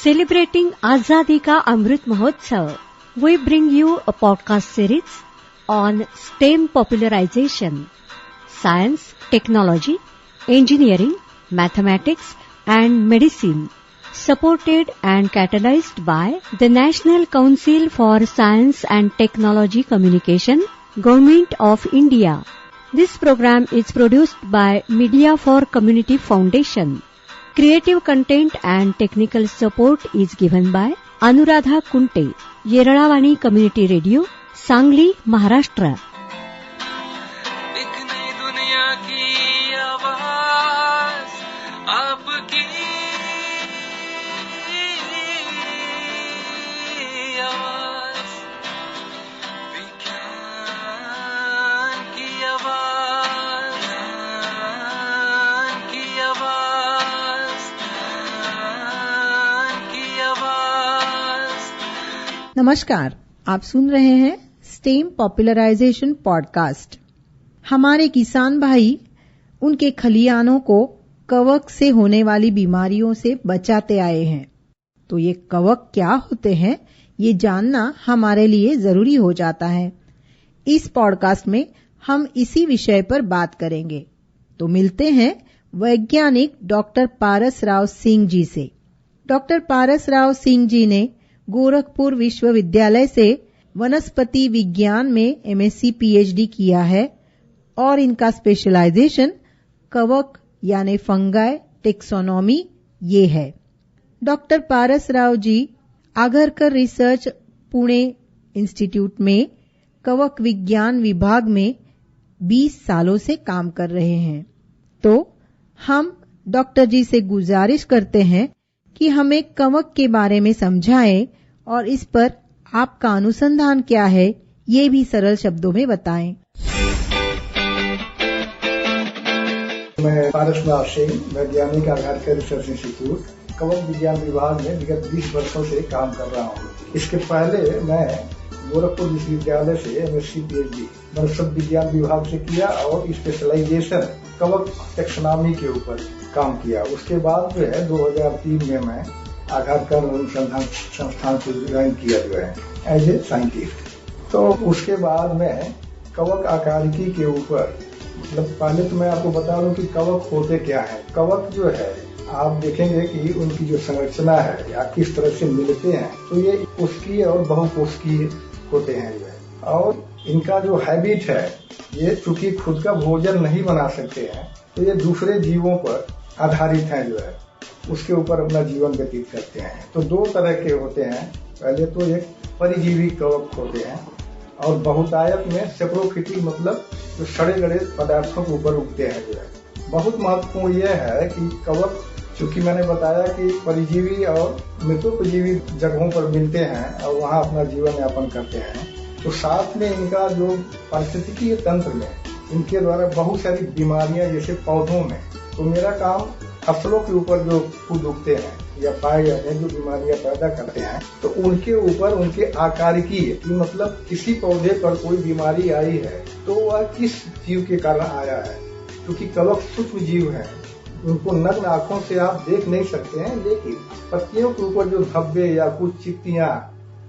Celebrating Azadi Ka Amrit Mahotsav, we bring you a podcast series on STEM popularization, science, technology, engineering, mathematics and medicine, supported and catalyzed by the National Council for Science and Technology Communication, Government of India. This program is produced by Media for Community Foundation. Creative content and technical support is given by Anuradha Kunte, Yeralawani Community Radio, Sangli, Maharashtra. नमस्कार, आप सुन रहे हैं stem popularisation podcast. हमारे किसान भाई उनके खलिहानों को कवक से होने वाली बीमारियों से बचाते आए हैं। तो ये कवक क्या होते हैं, ये जानना हमारे लिए जरूरी हो जाता है। इस पॉडकास्ट में हम इसी विषय पर बात करेंगे। तो मिलते हैं वैज्ञानिक डॉक्टर पारस राव सिंह जी से। डॉक्टर पारस राव सिंह जी ने गोरखपुर विश्वविद्यालय से वनस्पति विज्ञान में एमएससी पीएचडी किया है और इनका स्पेशलाइजेशन कवक यानी फंगाई टेक्सोनोमी ये है। डॉक्टर पारस राव जी आगरकर रिसर्च पुणे इंस्टीट्यूट में कवक विज्ञान विभाग में 20 सालों से काम कर रहे हैं। तो हम डॉक्टर जी से गुजारिश करते हैं कि हमें कवक के बारे में समझाएं और इस पर आपका अनुसंधान क्या है, ये भी सरल शब्दों में बताएं। मैं पारस राव सिंह, वैज्ञानिक आगरकर रिसर्च इंस्टीट्यूट कवक विज्ञान विभाग में विगत 20 वर्षों से काम कर रहा हूँ। इसके पहले मैं गोरखपुर विश्वविद्यालय से एमएससी पीएचडी वनस्पति विज्ञान विभाग से किया और स्पेशलाइजेशन कवक टेक्सोनॉमी के ऊपर काम किया। उसके बाद जो है 2003 में मैं आगरकर अनुसंधान संस्थान को ज्वाइन किया जो है एज ए साइंटिस्ट। तो उसके बाद मैं कवक आकारिकी के ऊपर पहले तो मैं आपको बता दूं कि कवक होते क्या है। कवक जो है आप देखेंगे कि उनकी जो संरचना है या किस तरह से मिलते हैं, तो ये कोशिकीय और बहुकोशिकीय होते हैं जो है। और इनका जो हैबिट है, ये चूंकि खुद का भोजन नहीं बना सकते हैं, तो ये दूसरे जीवों पर आधारित हैं जो है, उसके ऊपर अपना जीवन व्यतीत करते हैं। तो 2 तरह के होते हैं। पहले तो एक परिजीवी कवक होते हैं और बहुतायत में सेप्रोफिटी मतलब जो सड़े गड़े पदार्थों के ऊपर उगते हैं जो है। बहुत महत्वपूर्ण यह है कि कवक, चूंकि मैंने बताया कि परिजीवी और मृतोपजीवी जगहों पर मिलते हैं और वहां अपना जीवन यापन करते हैं, तो साथ में इनका जो पारिस्थितिकीय तंत्र में इनके द्वारा बहुत सारी बीमारियां जैसे पौधों में, तो मेरा काम फसलों के ऊपर जो खुद उगते हैं या पाए जाते हैं जो बीमारियां पैदा करते हैं, तो उनके ऊपर उनके आकारिकी की मतलब किसी पौधे पर कोई बीमारी आई है तो वह किस जीव के कारण आया है। क्योंकि कवक सूक्ष्म जीव है, उनको नग्न आंखों से आप देख नहीं सकते हैं, लेकिन पत्तियों के ऊपर जो धब्बे या कुछ चित्तियां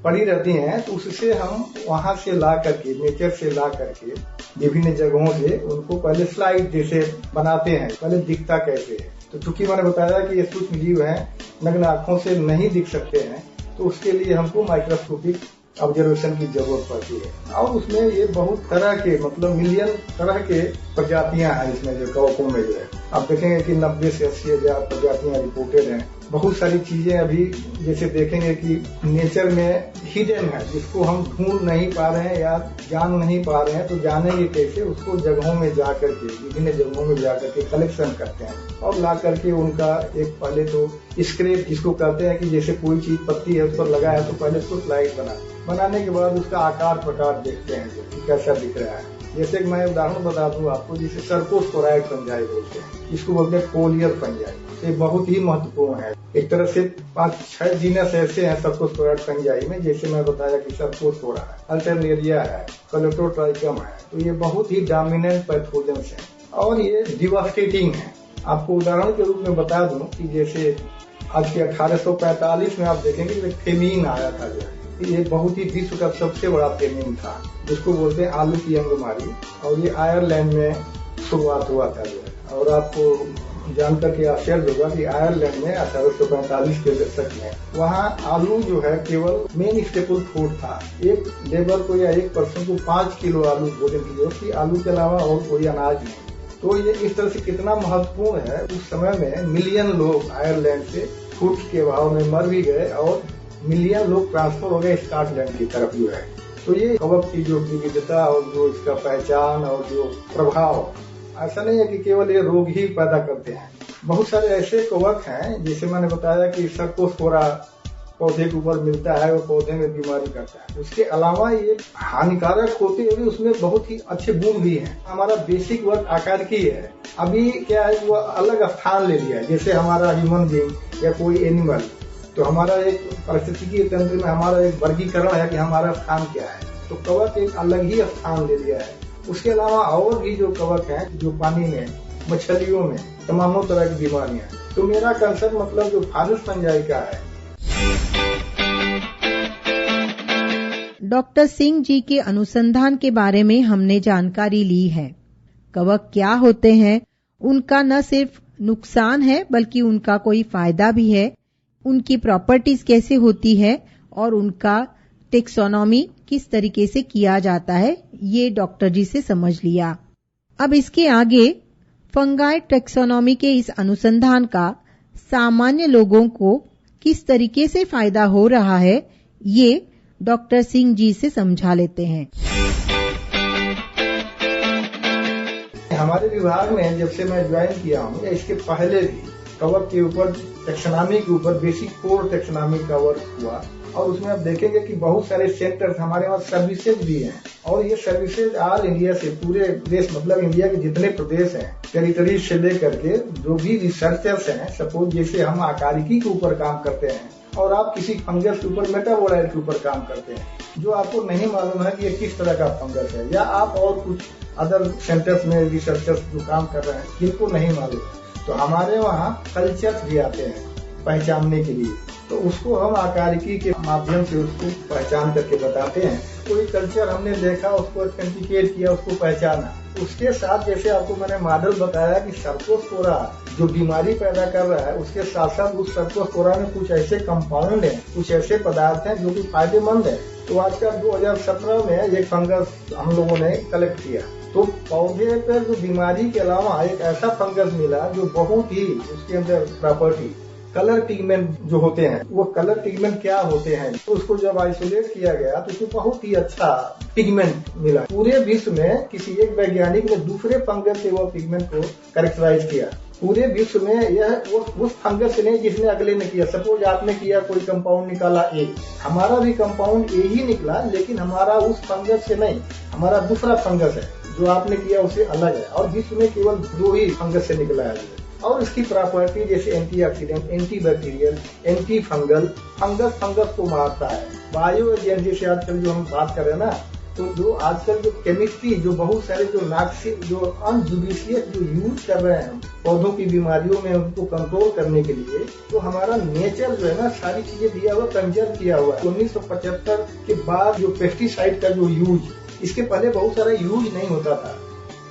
पड़ी रहती हैं, तो उससे हम वहां से ला करके, नेचर से ला करके विभिन्न जगहों से उनको पहले स्लाइड जैसे बनाते हैं, पहले दिखता कैसे है। तो चूंकि मैंने बताया कि ये सूक्ष्म जीव हैं, नग्न आंखों से नहीं दिख सकते हैं, तो उसके लिए हमको माइक्रोस्कोपिक ऑब्जर्वेशन की जरूरत पड़ती है। और उसमें ये बहुत तरह के मतलब मिलियन तरह के प्रजातियां हैं इसमें, जो कवकों में जो है आप देखेंगे कि 90 से 80 हजार प्रजातियां रिपोर्टेड हैं। बहुत सारी चीजें अभी जैसे देखेंगे कि नेचर में हिडन है, जिसको हम ढूंढ नहीं पा रहे हैं या जान नहीं पा रहे हैं, तो जानेंगे कैसे? उसको जगहों में जाकर के, विभिन्न जगहों में जाकर के कलेक्शन करते हैं और ला करके उनका एक पहले तो स्क्रैप जिसको कहते हैं कि जैसे कोई चीज पत्ती है उस पर लगा है, तो पहले उसको स्लाइड बनाने के बाद उसका आकार प्रकार देखते हैं कि कैसा दिख रहा है। जैसे कि मैं उदाहरण बता दूं आपको, जिसे सर्कोस्पोराइड फंजाई बोलते हैं, इसको बोलते हैं फोलियर फंजाई। ये बहुत ही महत्वपूर्ण है। एक तरह से 5-6 जीनस ऐसे हैं सर्कोस्पोराइड फंजाई में, जैसे मैं बताया कि सर्कोस्पोरा है, अल्टरनेरिया है, कलेटोट्राइकम है, तो ये बहुत ही डोमिनेंट पैथोजन है और ये डिवास्टेटिंग है। आपको उदाहरण के रूप में बता दूं कि जैसे आज के 1845 में आप देखेंगे कि फेमीन आया था जो है, ये बहुत ही विश्व का सबसे बड़ा फेमीन था, जिसको बोलते हैं आलू की अंगमारी, और ये आयरलैंड में शुरुआत हुआ था जो है। और आपको जानकर के आश्चर्य होगा कि आयरलैंड में 1845 के दशक में वहाँ आलू जो है केवल मेन स्टेपल फूड था। एक लेबर को या एक पर्सन को 5 किलो आलू भोजन की जरूरत थी, आलू के अलावा और कोई अनाज नहीं। तो ये इस तरह से कितना महत्वपूर्ण है। उस समय में मिलियन लोग आयरलैंड से फूड के अभाव में मर भी गए और मिलियन लोग ट्रांसफर हो गए स्कॉटलैंड की तरफ जो है। तो ये कवक की जो विविधता और जो इसका पहचान और जो प्रभाव, ऐसा नहीं है कि केवल ये रोग ही पैदा करते हैं। बहुत सारे ऐसे कवक हैं, जैसे मैंने बताया कि सर्कोस्पोरा पौधे के ऊपर मिलता है और पौधे में बीमारी करता है। उसके अलावा ये हानिकारक होते हुए उसमें बहुत ही अच्छे गुण भी हैं। हमारा बेसिक वर्क आकार की है, अभी क्या है वो अलग स्थान ले लिया है। जैसे हमारा ह्यूमन बीइंग या कोई एनिमल, तो हमारा एक पारिस्थितिकी तंत्र में हमारा एक वर्गीकरण है कि हमारा स्थान क्या है। तो कवक एक अलग ही स्थान ले लिया है। उसके अलावा और भी जो कवक हैं जो पानी में, मछलियों में तमामों तरह की बीमारियां। तो मेरा कंसर्न मतलब जो फारस फंजाई का है। डॉक्टर सिंह जी के अनुसंधान के बारे में हमने जानकारी ली है। कवक क्या होते हैं, उनका न सिर्फ नुकसान है बल्कि उनका कोई फायदा भी है, उनकी प्रॉपर्टीज कैसे होती है और उनका टेक्सोनॉमी किस तरीके से किया जाता है, ये डॉक्टर जी से समझ लिया। अब इसके आगे फंगाई टेक्सोनॉमी के इस अनुसंधान का सामान्य लोगों को किस तरीके से फायदा हो रहा है, ये डॉक्टर सिंह जी से समझा लेते हैं। हमारे विभाग में जब से मैं ज्वाइन किया हूँ या इसके पहले भी कवक के ऊपर टेक्सोनॉमी के ऊपर बेसिक कोर टेक्सोनॉमी का वर्क हुआ, और उसमें आप देखेंगे कि बहुत सारे सेंटर्स हमारे वहाँ सर्विसेज भी हैं। और ये सर्विसेज ऑल इंडिया से, पूरे देश मतलब इंडिया के जितने प्रदेश हैं, टेरिटरी से लेकर के जो भी रिसर्चर्स हैं, सपोज जैसे हम आकारिकी के ऊपर काम करते हैं और आप किसी फंगस के ऊपर, मेटाबोलाइट के ऊपर काम करते हैं, जो आपको नहीं मालूम है कि ये किस तरह का फंगस है, या आप और कुछ अदर सेंटर्स में रिसर्चर्स जो काम कर रहे हैं जिनको नहीं मालूम, तो हमारे वहाँ कल्चर्स भी आते हैं पहचानने के लिए। तो उसको हम आकारिकी के माध्यम से उसको पहचान करके बताते हैं। कोई कल्चर हमने देखा, उसको ऑथेंटिकेट किया, उसको पहचाना। उसके साथ जैसे आपको मैंने मॉडल बताया कि सर्कोस्पोरा जो बीमारी पैदा कर रहा है, उसके साथ साथ उस सर्कोस्पोरा में कुछ ऐसे कंपाउंड हैं, कुछ ऐसे पदार्थ हैं जो कि फायदेमंद है। तो आजकल 2017 में ये फंगस हम लोगों ने कलेक्ट किया, तो पौधे पर जो बीमारी के अलावा एक ऐसा फंगस मिला जो बहुत ही, उसके अंदर प्रॉपर्टी कलर पिगमेंट जो होते हैं, वो कलर पिगमेंट क्या होते हैं, तो उसको जब आइसोलेट किया गया तो उसको बहुत ही अच्छा पिगमेंट मिला। पूरे विश्व में किसी एक वैज्ञानिक ने दूसरे फंगस से वो पिगमेंट को कैरेक्टराइज किया। पूरे विश्व में यह उस फंगस से नहीं जिसने अगले ने किया। सपोज आपने किया, कोई कंपाउंड निकाला ए, हमारा भी कंपाउंड ए ही निकला, लेकिन हमारा उस फंगस से नहीं, हमारा दूसरा फंगस है जो आपने किया उससे अलग है। और विश्व में केवल 2 ही फंगस से निकला है। और इसकी प्रॉपर्टी जैसे antioxidant, anti bacterial, anti fungal, fungus को मारता है। बायो एजेंट जैसे आजकल जो हम बात कर रहे हैं ना, तो जो आजकल जो केमिस्ट्री, जो बहुत सारे जो जो अनजुडिशियस जो यूज कर रहे हैं पौधों की बीमारियों में उनको कंट्रोल करने के लिए, तो हमारा नेचर जो है ना सारी चीजें दिया हुआ, कंजर्व किया हुआ है। 1975 के बाद जो पेस्टिसाइड का जो यूज, इसके पहले बहुत सारा यूज नहीं होता था।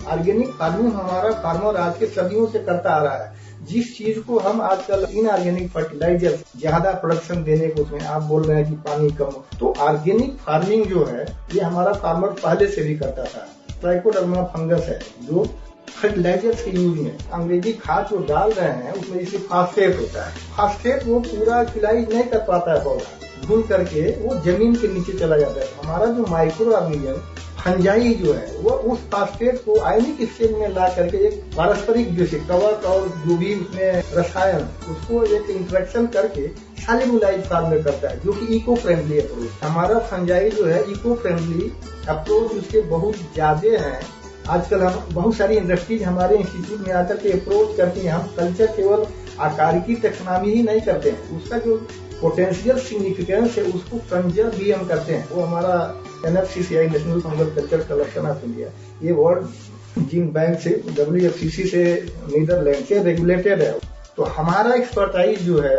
ऑर्गेनिक फार्मिंग हमारा फार्मर आज के सदियों से करता आ रहा है। जिस चीज को हम आजकल इनऑर्गेनिक फर्टिलाइजर ज्यादा प्रोडक्शन देने को उसमें आप बोल रहे हैं कि पानी कम, तो ऑर्गेनिक फार्मिंग जो है ये हमारा फार्मर पहले से भी करता था। ट्राइकोडर्मा फंगस है जो फर्टिलाइजर के यूज में, अंग्रेजी खाद जो डाल रहे हैं उसमें जैसे फास्फेट होता है, फास्फेट वो पूरा यूटिलाइज नहीं कर पाता है पौधा, धुल करके वो जमीन के नीचे चला जाता है। हमारा जो माइक्रो ऑर्गेनिज्म फंजाई जो है वो उस फास्फेट को आयनिक स्टेज में ला करके एक पारस्परिक जैसे कवक और जो भी उसमें रसायन, उसको एक इंट्रैक्शन करके सॉल्युबलाइज फॉर्म में करता है, जो कि इको फ्रेंडली अप्रोच। हमारा फंजाई जो है इको फ्रेंडली अप्रोच उसके बहुत ज्यादा है। आजकल हम बहुत सारी इंडस्ट्रीज हमारे इंस्टीट्यूट में आकर के अप्रोच करती हैं। हम कल्चर केवल आकारिकी टेक्नोनॉमी ही नहीं करते हैं, उसका जो पोटेंशियल सिग्निफिकेंस है उसको कंजर्व भी हम करते हैं। वो हमारा NFCCI national fungal culture collection of India, ये वर्ल्ड जीन बैंक से, WFCC से, नीदरलैंड से रेगुलेटेड है। तो हमारा एक्सपर्टाइज जो है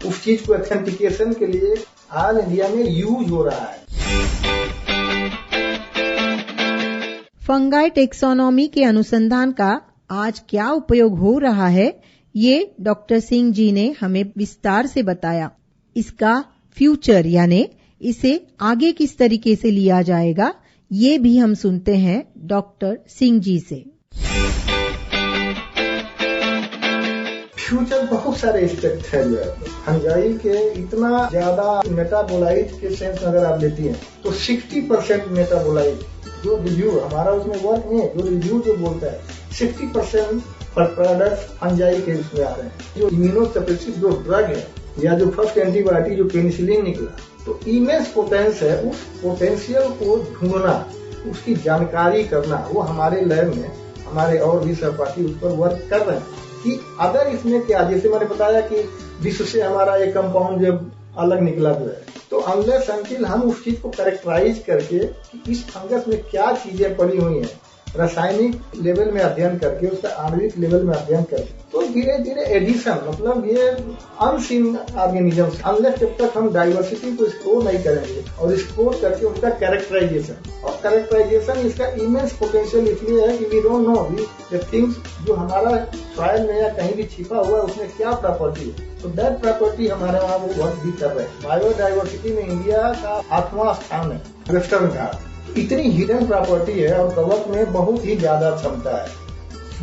उस चीज को ऑथेंटिकेशन के लिए आज इंडिया में यूज हो रहा है। फंगाई टेक्सोनॉमी के अनुसंधान का आज क्या उपयोग हो रहा है, ये डॉक्टर सिंह जी ने हमें विस्तार से बताया। इसका फ्यूचर यानी इसे आगे किस तरीके से लिया जाएगा, ये भी हम सुनते हैं डॉक्टर सिंह जी से। फ्यूचर बहुत सारे एस्पेक्ट है जो है फंजाई के, इतना ज्यादा मेटाबोलाइट के सेंस में अगर आप लेती हैं तो 60% मेटाबोलाइट जो रिव्यू हमारा उसमें वर्क नहीं है, जो रिव्यू जो बोलता है 60% प्रोडक्ट फंजाई के उसमें आ रहे हैं। जो इम्यूनोसप्रेसिव जो ड्रग है या जो फर्स्ट एंटीबायोटिक जो पेनिसिलिन निकला, तो इमेंस पोटेंस है, उस पोटेंशियल को ढूंढना, उसकी जानकारी करना, वो हमारे लैब में हमारे और भी सहपाठी उस पर वर्क कर रहे हैं कि अगर इसमें क्या, जैसे मैंने बताया कि विश्व से हमारा एक कंपाउंड जब अलग निकला जो है, तो अनलेस अंटिल हम उस चीज को कैरेक्टराइज करके कि इस फंगस में क्या चीजें पड़ी हुई हैं, रासायनिक लेवल में अध्ययन करके, उसका आणविक लेवल में अध्ययन करके, तो धीरे धीरे एडिशन, मतलब ये अनसीन ऑर्गेनिज्म, अनलेस जब तक हम डाइवर्सिटी को स्कोर नहीं करेंगे और स्कोर करके उसका कैरेक्टराइजेशन, और कैरेक्टराइजेशन इसका इमेंस पोटेंशियल इसलिए है कि we don't know the things जो हमारा सॉइल में या कहीं भी छिपा हुआ है उसमें क्या प्रॉपर्टी है, तो दैट प्रॉपर्टी हमारे वहाँ वो वर्क भी कर रहे हैं। बायोडाइवर्सिटी में इंडिया का 8वां स्थान है वेस्टर्न घाट, इतनी हिडन प्रॉपर्टी है और कवक में बहुत ही ज्यादा क्षमता है।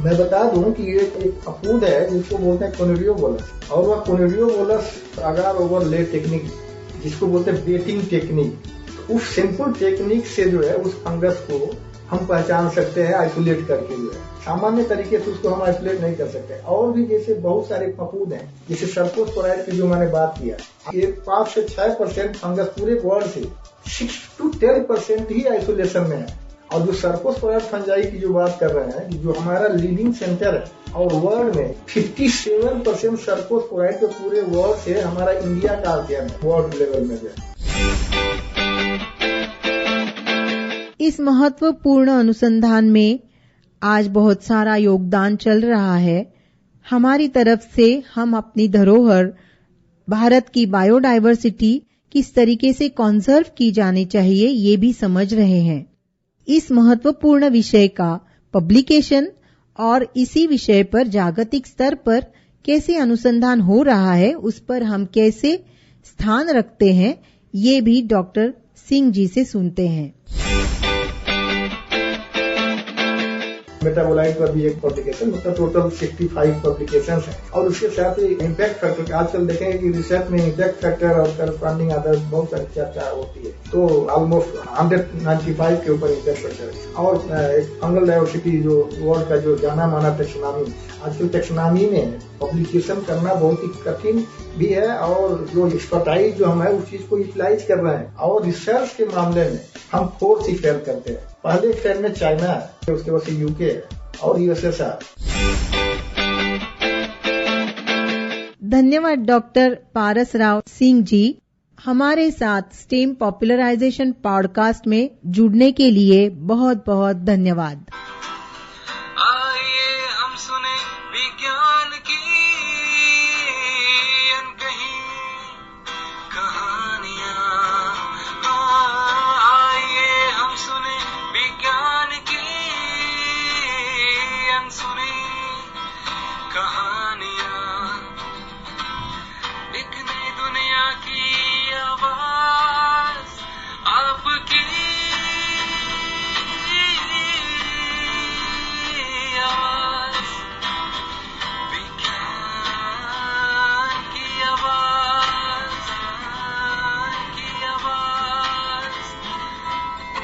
मैं बता दूं कि ये एक फफूंद है जिसको बोलते हैं कोनिडियोबोलस, और वह कोनिडियोबोलस अगर ओवरले टेक्निक जिसको बोलते हैं बेटिंग टेक्निक, तो उस सिंपल टेक्निक से जो है उस फंगस को हम पहचान सकते हैं आइसोलेट करके, जो है सामान्य तरीके से उसको हम आइसोलेट नहीं कर सकते। और भी जैसे बहुत सारे फफूंद हैं, जैसे सर्कोस्पोराइड की जो मैंने बात किया, ये 5 से 6% फंगस पूरे वर्ल्ड से 6 to 10% ही आइसोलेशन में है। और जो सर्कोस्पोराइड फंजाई की जो बात कर रहे हैं, जो हमारा लीडिंग सेंटर है, और वर्ल्ड में 57% सर्कोस्पोराइड के पूरे वर्ल्ड से हमारा इंडिया का अध्ययन है वर्ल्ड लेवल में जो। इस महत्वपूर्ण अनुसंधान में आज बहुत सारा योगदान चल रहा है। हमारी तरफ से हम अपनी धरोहर भारत की बायोडायवर्सिटी किस तरीके से कंजर्व की जानी चाहिए, ये भी समझ रहे हैं। इस महत्वपूर्ण विषय का पब्लिकेशन और इसी विषय पर जागतिक स्तर पर कैसे अनुसंधान हो रहा है, उस पर हम कैसे स्थान रखते हैं, ये भी डॉक्टर सिंह जी से सुनते हैं। मेटाबोलाइट पर भी एक पब्लिकेशन, मतलब टोटल 65 पब्लिकेशंस हैं। और उसके साथ ही इम्पैक्ट फैक्टर, आजकल देखेंगे कि रिसर्च में इम्पैक्ट फैक्टर और करस्पॉन्डिंग अदर बहुत सारी चर्चा होती है, तो ऑलमोस्ट 195 के ऊपर इम्पैक्ट फैक्टर है। और फंगल डाइवर्सिटी जो वर्ल्ड का जो जाना माना टेक्सोनॉमी, आजकल टेक्सोनॉमी में पब्लिकेशन करना बहुत ही कठिन भी है, और जो एक्सपर्टाइज जो हम है उस चीज को यूटिलाइज कर रहे हैं। और रिसर्च के मामले में हम 4 ही फेल करते हैं। पहले फेल में चाइना है, उसके बाद यूके है और यूएसएसआर। धन्यवाद डॉक्टर पारस राव सिंह जी, हमारे साथ स्टेम पॉपुलराइजेशन पॉडकास्ट में जुड़ने के लिए बहुत बहुत धन्यवाद। आइए हम सुने विज्ञान की अनकही कहानियां, आइए हम सुने विज्ञान की अनसुनी कहानियां, एक नई दुनिया की आवाज आपकी आवाज, विज्ञान की आवाज, की आवाज।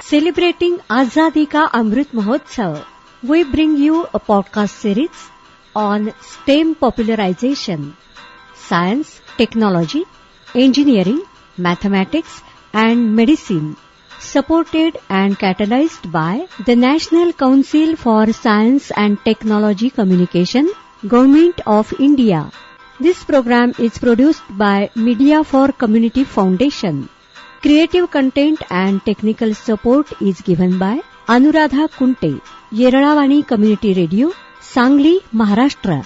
Celebrating Azadi Ka Amrit Mahotsav, we bring you a podcast series on STEM popularization, science, technology, engineering, mathematics and medicine, supported and catalyzed by the National Council for Science and Technology Communication, Government of India. This program is produced by Media for Community Foundation. Creative content and technical support is given by Anuradha Kunte, Yerlavani Community Radio, Sangli, Maharashtra.